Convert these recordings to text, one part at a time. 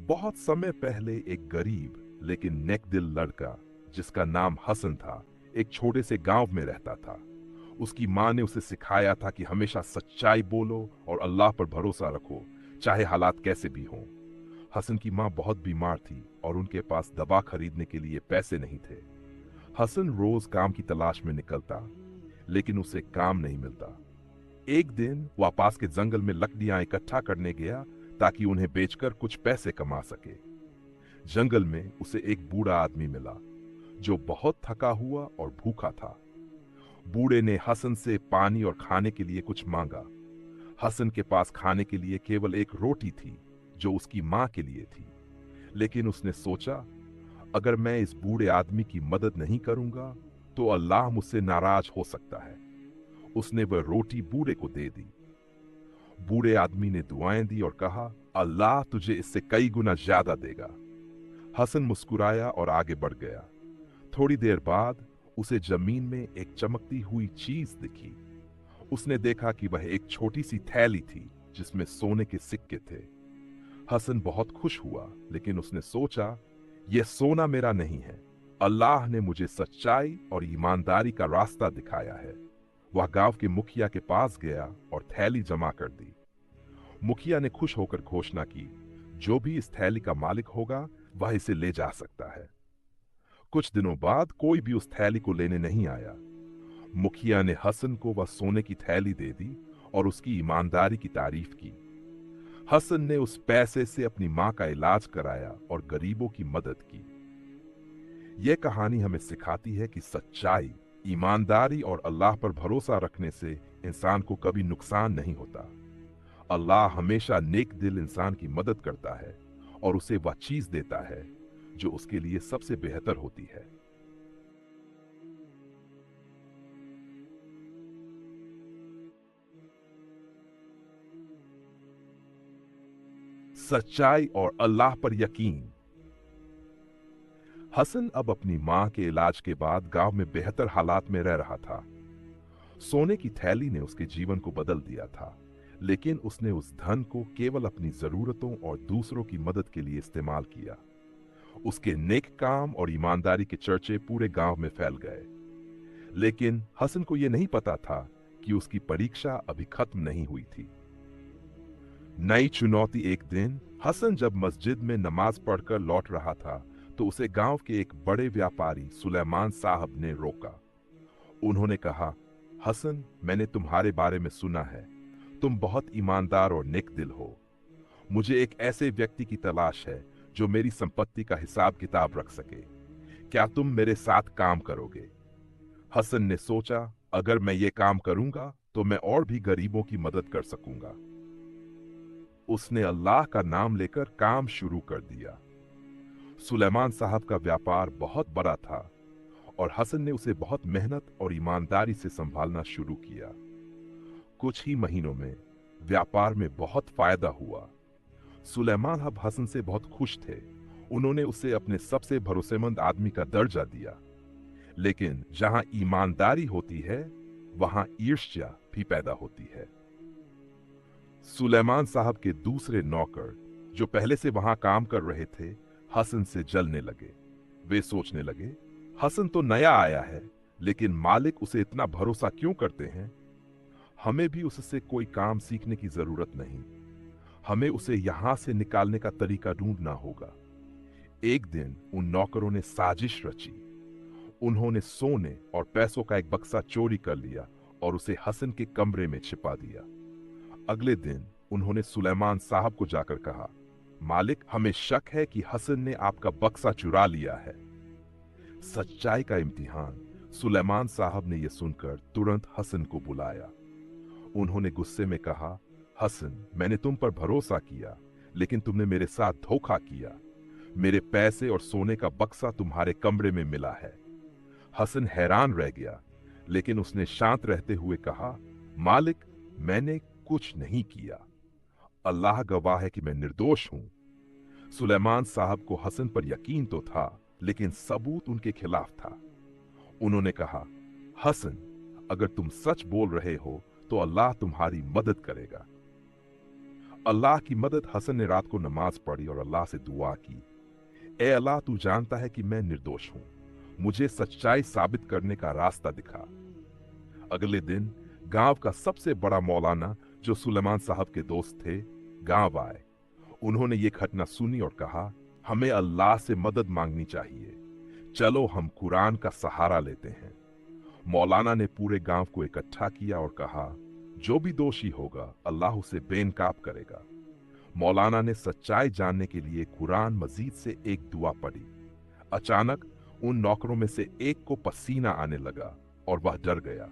बहुत समय पहले एक गरीब लेकिन नेकदिल लड़का जिसका नाम हसन था, एक छोटे से गांव में रहता था। उसकी माँ ने उसे सिखाया था कि हमेशा सच्चाई बोलो और अल्लाह पर भरोसा रखो, चाहे हालात कैसे भी हों। हसन की माँ बहुत बीमार थी और उनके पास दवा खरीदने के लिए पैसे नहीं थे। हसन रोज काम की तलाश में निकलता, लेकिन उसे काम नहीं मिलता। एक दिन वह पास के जंगल में लकड़ियां इकट्ठा करने गया ताकि उन्हें बेचकर कुछ पैसे कमा सके। जंगल में उसे एक बूढ़ा आदमी मिला जो बहुत थका हुआ और भूखा था। बूढ़े ने हसन से पानी और खाने के लिए कुछ मांगा। हसन के पास खाने के लिए केवल एक रोटी थी जो उसकी माँ के लिए थी, लेकिन उसने सोचा, अगर मैं इस बूढ़े आदमी की मदद नहीं करूंगा तो अल्लाह मुझसे नाराज हो सकता है। उसने वह रोटी बूढ़े को दे दी। बूढ़े आदमी ने दुआएं दी और कहा, अल्लाह तुझे इससे कई गुना ज्यादा देगा। हसन मुस्कुराया और आगे बढ़ गया। थोड़ी देर बाद उसे जमीन में एक चमकती हुई चीज दिखी। उसने देखा कि वह एक छोटी सी थैली थी जिसमें सोने के सिक्के थे। हसन बहुत खुश हुआ, लेकिन उसने सोचा, यह सोना मेरा नहीं है। अल्लाह ने मुझे सच्चाई और ईमानदारी का रास्ता दिखाया है। वह गांव के मुखिया के पास गया और थैली जमा कर दी। मुखिया ने खुश होकर घोषणा की, जो भी इस थैली का मालिक होगा वह इसे ले जा सकता है। कुछ दिनों बाद कोई भी उस थैली को लेने नहीं आया। मुखिया ने हसन को वह सोने की थैली दे दी और उसकी ईमानदारी की तारीफ की। हसन ने उस पैसे से अपनी मां का इलाज कराया और गरीबों की मदद की। यह कहानी हमें सिखाती है कि सच्चाई, ईमानदारी और अल्लाह पर भरोसा रखने से इंसान को कभी नुकसान नहीं होता। अल्लाह हमेशा नेक दिल इंसान की मदद करता है और उसे वह चीज देता है जो उसके लिए सबसे बेहतर होती है। सच्चाई और अल्लाह पर यकीन। हसन अब अपनी मां के इलाज के बाद गांव में बेहतर हालात में रह रहा था। सोने की थैली ने उसके जीवन को बदल दिया था, लेकिन उसने उस धन को केवल अपनी जरूरतों और दूसरों की मदद के लिए इस्तेमाल किया। उसके नेक काम और ईमानदारी के चर्चे पूरे गांव में फैल गए। लेकिन हसन को यह नहीं पता था कि उसकी परीक्षा अभी खत्म नहीं हुई थी। नई चुनौती। एक दिन हसन जब मस्जिद में नमाज पढ़कर लौट रहा था तो उसे गांव के एक बड़े व्यापारी सुलेमान साहब ने रोका। उन्होंने कहा, हसन, मैंने तुम्हारे बारे में सुना है। तुम बहुत ईमानदार और नेक दिल हो। मुझे एक ऐसे व्यक्ति की तलाश है जो मेरी संपत्ति का हिसाब किताब रख सके। क्या तुम मेरे साथ काम करोगे? हसन ने सोचा, अगर मैं ये काम करूंगा तो मैं और भी गरीबों की मदद कर सकूंगा। उसने अल्लाह का नाम लेकर काम शुरू कर दिया। सुलेमान साहब का व्यापार बहुत बड़ा था और हसन ने उसे बहुत मेहनत और ईमानदारी से संभालना शुरू किया। कुछ ही महीनों में व्यापार में बहुत फायदा हुआ। सुलेमान अब हसन से बहुत खुश थे। उन्होंने उसे अपने सबसे भरोसेमंद आदमी का दर्जा दिया। लेकिन जहां ईमानदारी होती है वहां ईर्ष्या भी पैदा होती है। सुलेमान साहब के दूसरे नौकर जो पहले से वहां काम कर रहे थे, हसन से जलने लगे। वे सोचने लगे, हसन तो नया आया है, लेकिन मालिक उसे इतना भरोसा क्यों करते हैं? हमें भी उससे कोई काम सीखने की जरूरत नहीं। हमें उसे यहां से निकालने का तरीका ढूंढना होगा। एक दिन उन नौकरों ने साजिश रची। उन्होंने सोने और पैसों का एक बक्सा चोरी कर लिया और उसे हसन के कमरे में छिपा दिया। अगले दिन उन्होंने सुलेमान साहब को जाकर कहा, मालिक, हमें शक है कि हसन ने आपका बक्सा चुरा लिया है। सच्चाई का इम्तिहान। सुलेमान साहब ने यह सुनकर तुरंत हसन को बुलाया। उन्होंने गुस्से में कहा, हसन, मैंने तुम पर भरोसा किया, लेकिन तुमने मेरे साथ धोखा किया। मेरे पैसे और सोने का बक्सा तुम्हारे कमरे में मिला है। हसन हैरान रह गया, लेकिन उसने शांत रहते हुए कहा, मालिक, मैंने कुछ नहीं किया। अल्लाह गवाह है कि मैं निर्दोष हूं। सुलेमान साहब को हसन पर यकीन तो था, लेकिन सबूत उनके खिलाफ था। उन्होंने कहा, हसन, अगर तुम सच बोल रहे हो तो अल्लाह तुम्हारी मदद करेगा। अल्लाह की मदद। हसन ने रात को नमाज पढ़ी और अल्लाह से दुआ की, ए अल्लाह, तू जानता है कि मैं निर्दोष हूं, मुझे सच्चाई साबित करने का रास्ता दिखा। अगले दिन गांव का सबसे बड़ा मौलाना, जो सुलेमान साहब के दोस्त थे, गांव आए। उन्होंने ये घटना सुनी और कहा, हमें अल्लाह से मदद मांगनी चाहिए, चलो हम कुरान का सहारा लेते हैं। मौलाना ने पूरे गांव को इकट्ठा किया और कहा, जो भी दोषी होगा अल्लाह उसे बेनकाब करेगा। मौलाना ने सच्चाई जानने के लिए कुरान मजीद से एक दुआ पढ़ी। अचानक उन नौकरों में से एक को पसीना आने लगा और वह डर गया।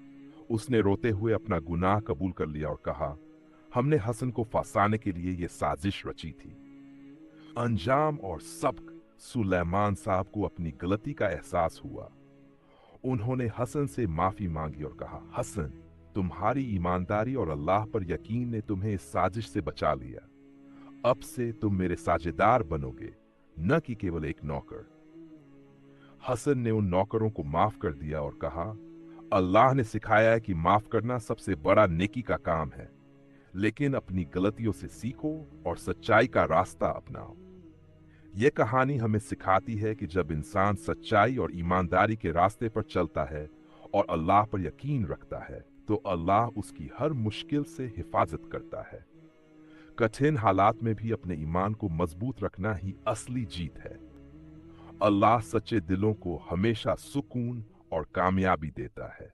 उसने रोते हुए अपना गुनाह कबूल कर लिया और कहा, हमने हसन को फंसाने के लिए यह साजिश रची थी। अंजाम और सबक सुलेमान साहब को अपनी गलती का एहसास हुआ। उन्होंने हसन से माफी मांगी और कहा, हसन, तुम्हारी ईमानदारी और अल्लाह पर यकीन ने तुम्हें इस साजिश से बचा लिया। अब से तुम मेरे साझेदार बनोगे, न कि केवल एक नौकर। हसन ने उन नौकरों को माफ कर दिया और कहा, अल्लाह ने सिखाया है कि माफ करना सबसे बड़ा नेकी का काम है, लेकिन अपनी गलतियों से सीखो और सच्चाई का रास्ता अपनाओ। यह कहानी हमें सिखाती है कि जब इंसान सच्चाई और ईमानदारी के रास्ते पर चलता है और अल्लाह पर यकीन रखता है, तो अल्लाह उसकी हर मुश्किल से हिफाजत करता है। कठिन हालात में भी अपने ईमान को मजबूत रखना ही असली जीत है। अल्लाह सच्चे दिलों को हमेशा सुकून और कामयाबी देता है।